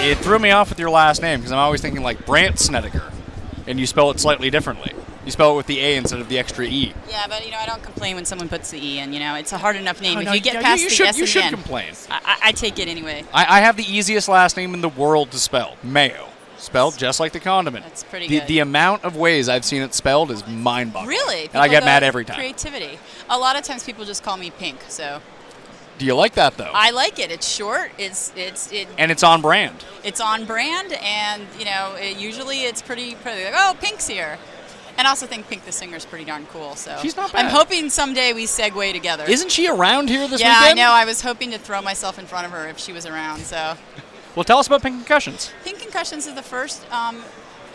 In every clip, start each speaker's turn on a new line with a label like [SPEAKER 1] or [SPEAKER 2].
[SPEAKER 1] It threw me off with your last name because I'm always thinking like Brant Snedaker, and you spell it slightly differently. You spell it with the A instead of the extra E.
[SPEAKER 2] Yeah, but I don't complain when someone puts the E in. It's a hard enough name.
[SPEAKER 1] Oh,
[SPEAKER 2] if
[SPEAKER 1] no,
[SPEAKER 2] you get
[SPEAKER 1] yeah,
[SPEAKER 2] past
[SPEAKER 1] you
[SPEAKER 2] the
[SPEAKER 1] should,
[SPEAKER 2] S
[SPEAKER 1] you
[SPEAKER 2] and
[SPEAKER 1] should
[SPEAKER 2] N,
[SPEAKER 1] complain.
[SPEAKER 2] I take it anyway.
[SPEAKER 1] I have the easiest last name in the world to spell, Mayo. Spelled just like the condiment.
[SPEAKER 2] That's pretty good.
[SPEAKER 1] The amount of ways I've seen it spelled is mind-boggling.
[SPEAKER 2] Really?
[SPEAKER 1] And I get mad every time.
[SPEAKER 2] Creativity. A lot of times people just call me Pink, so.
[SPEAKER 1] Do you like that, though?
[SPEAKER 2] I like it. It's short.
[SPEAKER 1] And it's on brand.
[SPEAKER 2] It's on brand, and, usually it's pretty like, oh, Pink's here. And I also think Pink the singer is pretty darn cool. So
[SPEAKER 1] she's not bad.
[SPEAKER 2] I'm hoping someday we segue together.
[SPEAKER 1] Isn't she around here this
[SPEAKER 2] weekend?
[SPEAKER 1] weekend?
[SPEAKER 2] Yeah, I know. I was hoping to throw myself in front of her if she was around, so.
[SPEAKER 1] Well, tell us about Pink Concussions.
[SPEAKER 2] Pink Concussions is the first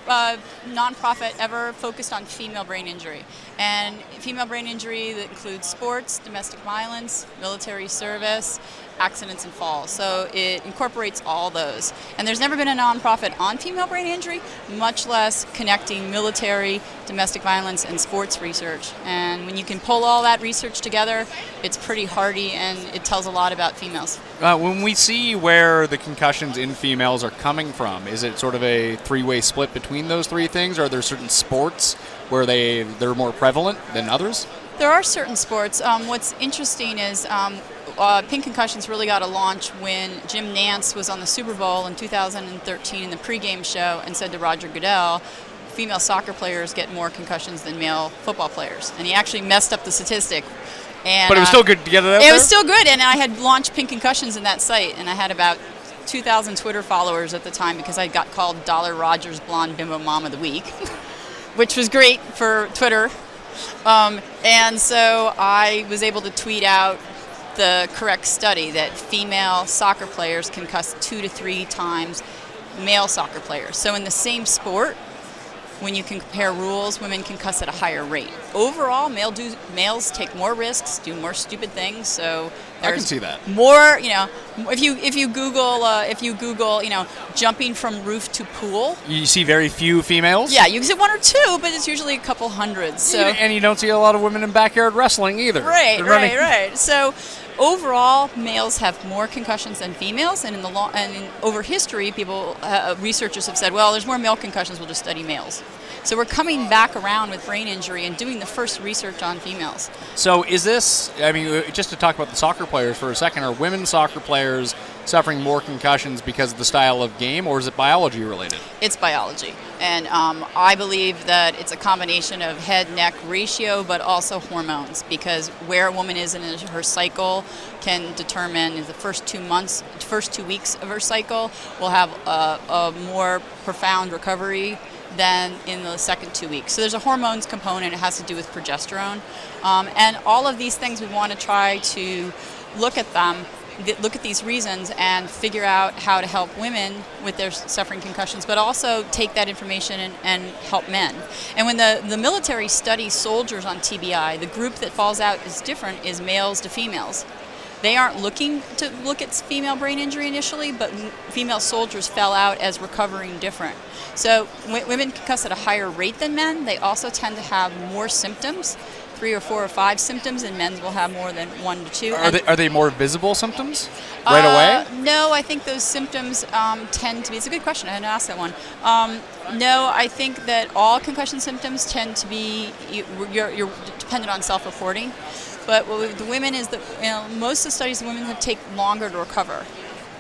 [SPEAKER 2] nonprofit ever focused on female brain injury. And female brain injury that includes sports, domestic violence, military service, accidents and falls. So it incorporates all those. And there's never been a nonprofit on female brain injury, much less connecting military, domestic violence, and sports research. And when you can pull all that research together, it's pretty hardy and it tells a lot about females.
[SPEAKER 1] When we see where the concussions in females are coming from, is it sort of a three-way split between those three things? Are there certain sports where they're more prevalent than others?
[SPEAKER 2] There are certain sports. What's interesting is Pink Concussions really got a launch when Jim Nantz was on the Super Bowl in 2013 in the pregame show and said to Roger Goodell, female soccer players get more concussions than male football players. And he actually messed up the statistic. And,
[SPEAKER 1] but it was still good to get it out
[SPEAKER 2] there?
[SPEAKER 1] It
[SPEAKER 2] was still good, and I had launched Pink Concussions in that site, and I had about 2,000 Twitter followers at the time because I got called Dollar Rogers Blonde Bimbo Mom of the Week, which was great for Twitter. And so I was able to tweet out the correct study that female soccer players concuss 2 to 3 times male soccer players. So in the same sport, when you can compare rules, women concuss at a higher rate. Overall, males take more risks, do more stupid things. So
[SPEAKER 1] I can see that.
[SPEAKER 2] More, if you Google, jumping from roof to pool.
[SPEAKER 1] You see very few females?
[SPEAKER 2] Yeah, you can see 1 or 2, but it's usually a couple hundred. So
[SPEAKER 1] and you don't see a lot of women in backyard wrestling either.
[SPEAKER 2] Right. So overall, males have more concussions than females, and over history, researchers have said, well, there's more male concussions. We'll just study males. So we're coming back around with brain injury and doing the first research on females.
[SPEAKER 1] So is this, just to talk about the soccer players for a second, are women soccer players suffering more concussions because of the style of game, or is it biology related?
[SPEAKER 2] It's biology. And I believe that it's a combination of head-neck ratio, but also hormones, because where a woman is in her cycle can determine the first 2 weeks of her cycle will have a more profound recovery than in the second 2 weeks. So there's a hormones component. It has to do with progesterone. And all of these things, we want to try to look at them, look at these reasons and figure out how to help women with their suffering concussions, but also take that information and help men. And when the military studies soldiers on TBI, the group that falls out is different, is males to females. They aren't looking to look at female brain injury initially, but female soldiers fell out as recovering different. So women concuss at a higher rate than men. They also tend to have more symptoms, 3 or 4 or 5 symptoms, and men will have more than 1 to 2.
[SPEAKER 1] Are they more visible symptoms right away?
[SPEAKER 2] No, I think those symptoms tend to be, it's a good question, I hadn't asked that one. No, I think that all concussion symptoms tend to be, you're dependent on self-reporting. But what the women is that, most of the studies, women take longer to recover.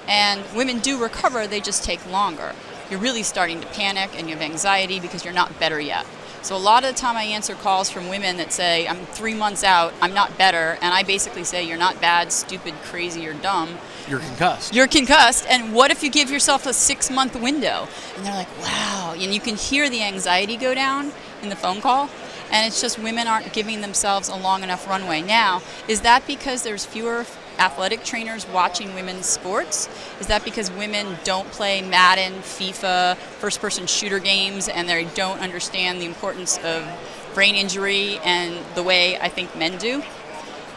[SPEAKER 2] And women do recover, they just take longer. You're really starting to panic and you have anxiety because you're not better yet. So a lot of the time I answer calls from women that say, I'm 3 months out, I'm not better, and I basically say, you're not bad, stupid, crazy, or dumb.
[SPEAKER 1] You're concussed.
[SPEAKER 2] You're concussed, and what if you give yourself a 6-month window? And they're like, wow, and you can hear the anxiety go down in the phone call, and it's just women aren't giving themselves a long enough runway. Now, is that because there's fewer athletic trainers watching women's sports? Is that because women don't play Madden, FIFA, first-person shooter games, and they don't understand the importance of brain injury and the way I think men do?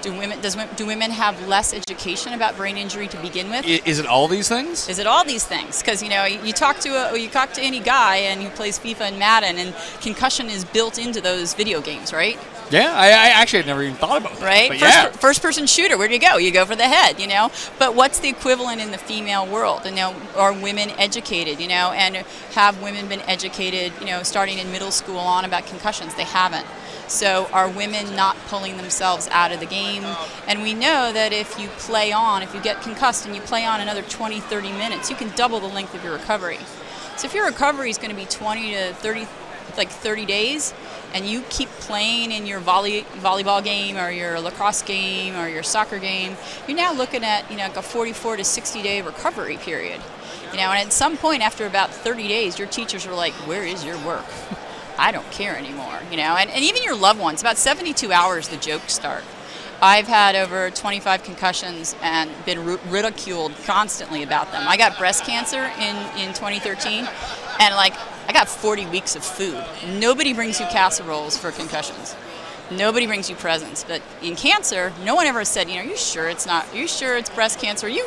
[SPEAKER 2] Do women have less education about brain injury to begin with?
[SPEAKER 1] Is it all these things?
[SPEAKER 2] Is it all these things? Because you talk to any guy and who plays FIFA and Madden, and concussion is built into those video games, right?
[SPEAKER 1] Yeah, I actually had never even thought about that.
[SPEAKER 2] Right?
[SPEAKER 1] But
[SPEAKER 2] First-person shooter, where do you go? You go for the head, you know? But what's the equivalent in the female world? You know, are women educated, you know? And have women been educated, you know, starting in middle school on about concussions? They haven't. So are women not pulling themselves out of the game? And we know that if you play on, if you get concussed and you play on another 20, 30 minutes, you can double the length of your recovery. So if your recovery is going to be 20 to 30, like 30 days, and you keep playing in your volleyball game or your lacrosse game or your soccer game, you're now looking at, you know, like a 44 to 60 day recovery period. You know, and at some point after about 30 days, your teachers are like, where is your work? I don't care anymore, you know, and even your loved ones. About 72 hours, the jokes start. I've had over 25 concussions and been ridiculed constantly about them. I got breast cancer in 2013, and like I got 40 weeks of food. Nobody brings you casseroles for concussions. Nobody brings you presents. But in cancer, no one ever said, you know, are you sure it's not? Are you sure it's breast cancer? Are you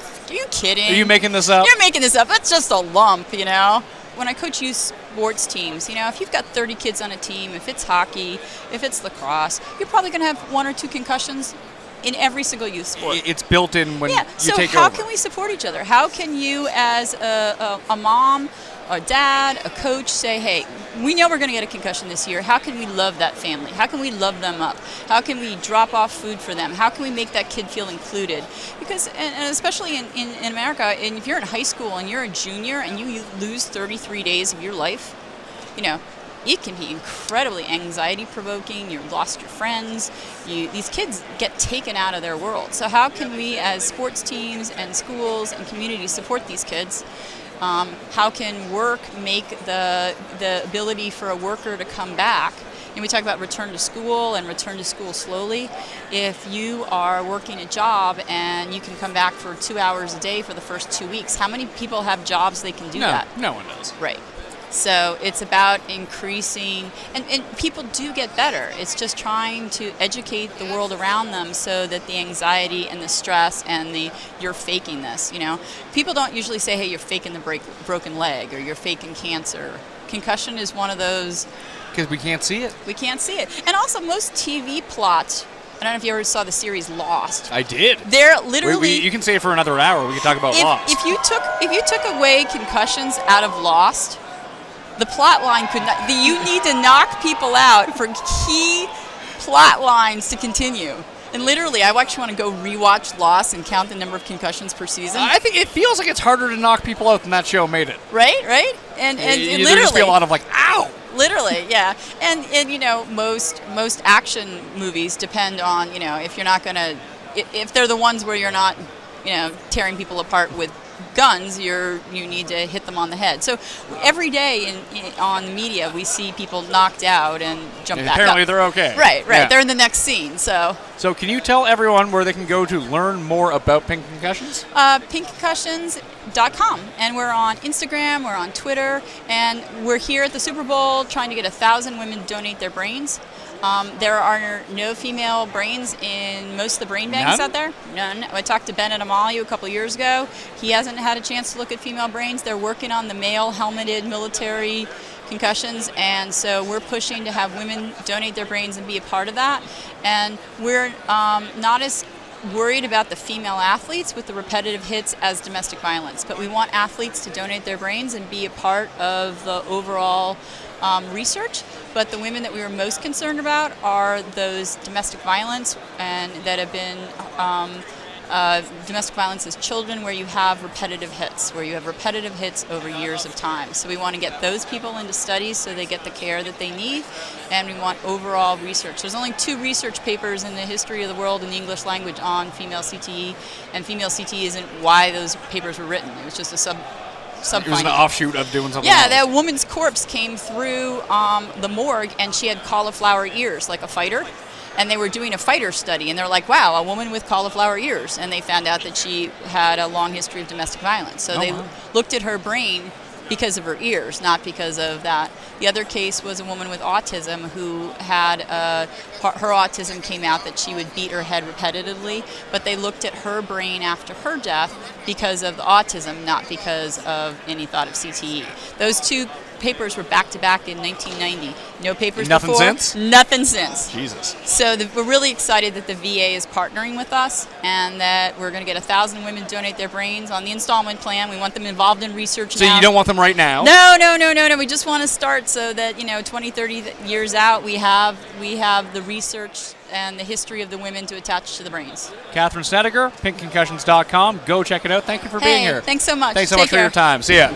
[SPEAKER 2] kidding?
[SPEAKER 1] Are you making this up?
[SPEAKER 2] You're making this up. It's just a lump, you know. When I coach youth sports teams, you know, if you've got 30 kids on a team, if it's hockey, if it's lacrosse, you're probably going to have 1 or 2 concussions in every single youth sport.
[SPEAKER 1] It's built in when you take over.
[SPEAKER 2] So how can we support each other? How can you as a mom, a dad, a coach say, hey, we know we're going to get a concussion this year. How can we love that family? How can we love them up? How can we drop off food for them? How can we make that kid feel included? Because, and especially in America, and if you're in high school and you're a junior and you lose 33 days of your life, you know, it can be incredibly anxiety-provoking. You've lost your friends. These kids get taken out of their world. So how can we as sports teams and schools and communities support these kids? How can work make the ability for a worker to come back? And we talk about return to school and return to school slowly. If you are working a job and you can come back for 2 hours a day for the first 2 weeks, how many people have jobs they can do that?
[SPEAKER 1] No one does.
[SPEAKER 2] Right. So it's about increasing, and people do get better. It's just trying to educate the world around them so that the anxiety and the stress and the you're faking this, you know. People don't usually say, hey, you're faking the broken leg or you're faking cancer. Concussion is one of those.
[SPEAKER 1] Because we can't see it.
[SPEAKER 2] We can't see it. And also most TV plots, I don't know if you ever saw the series Lost.
[SPEAKER 1] I did.
[SPEAKER 2] They're literally.
[SPEAKER 1] You can say it for another hour. We can talk about Lost.
[SPEAKER 2] If you took away concussions out of Lost, the plot line could not. You need to knock people out for key plot lines to continue. And literally, I actually want to go rewatch Lost and count the number of concussions per season.
[SPEAKER 1] I think it feels like it's harder to knock people out than that show made it.
[SPEAKER 2] Right. And literally,
[SPEAKER 1] there just be a lot of like, ow.
[SPEAKER 2] Literally, yeah. And you know, most action movies depend on, you know, if you're not gonna, if they're the ones where you're not, you know, tearing people apart with guns, you need to hit them on the head. So every day on the media we see people knocked out and jump back up.
[SPEAKER 1] Apparently they're okay.
[SPEAKER 2] Right.
[SPEAKER 1] Yeah.
[SPEAKER 2] They're in the next scene. So
[SPEAKER 1] can you tell everyone where they can go to learn more about Pink Concussions?
[SPEAKER 2] pinkconcussions.com, and we're on Instagram, we're on Twitter, and we're here at the Super Bowl trying to get 1,000 women to donate their brains. There are no female brains in most of the brain banks out there. None. I talked to Ben at Amalia a couple years ago. He hasn't had a chance to look at female brains. They're working on the male helmeted military concussions, and so we're pushing to have women donate their brains and be a part of that. And we're not as worried about the female athletes with the repetitive hits as domestic violence, but we want athletes to donate their brains and be a part of the overall research. But the women that we were most concerned about are those domestic violence and that have been domestic violence as children, where you have repetitive hits, over years of time. So we want to get those people into studies so they get the care that they need, and we want overall research. There's only 2 research papers in the history of the world in the English language on female CTE, and female CTE isn't why those papers were written. It was just a
[SPEAKER 1] It was an offshoot of doing something else.
[SPEAKER 2] Yeah, that woman's corpse came through the morgue, and she had cauliflower ears like a fighter. And they were doing a fighter study, and they're like, wow, a woman with cauliflower ears. And they found out that she had a long history of domestic violence. So they looked at her brain because of her ears, not because of that. The other case was a woman with autism who had, her autism came out that she would beat her head repetitively, but they looked at her brain after her death because of the autism, not because of any thought of CTE. Those 2 papers were back to back in 1990. No papers
[SPEAKER 1] Nothing
[SPEAKER 2] before.
[SPEAKER 1] since?
[SPEAKER 2] Nothing since.
[SPEAKER 1] Jesus.
[SPEAKER 2] So we're really excited that the VA is partnering with us, and that we're going to get 1,000 women donate their brains on the installment plan. We want them involved in research
[SPEAKER 1] So
[SPEAKER 2] now.
[SPEAKER 1] you don't want them right now?
[SPEAKER 2] No. We just want to start so that 20, 30 years out, we have the research and the history of the women to attach to the brains.
[SPEAKER 1] Katherine Snedaker, pinkconcussions.com. Go check it out. Thank you for being here.
[SPEAKER 2] Thanks so much.
[SPEAKER 1] Thanks so
[SPEAKER 2] Take
[SPEAKER 1] much for
[SPEAKER 2] care.
[SPEAKER 1] your time. See ya.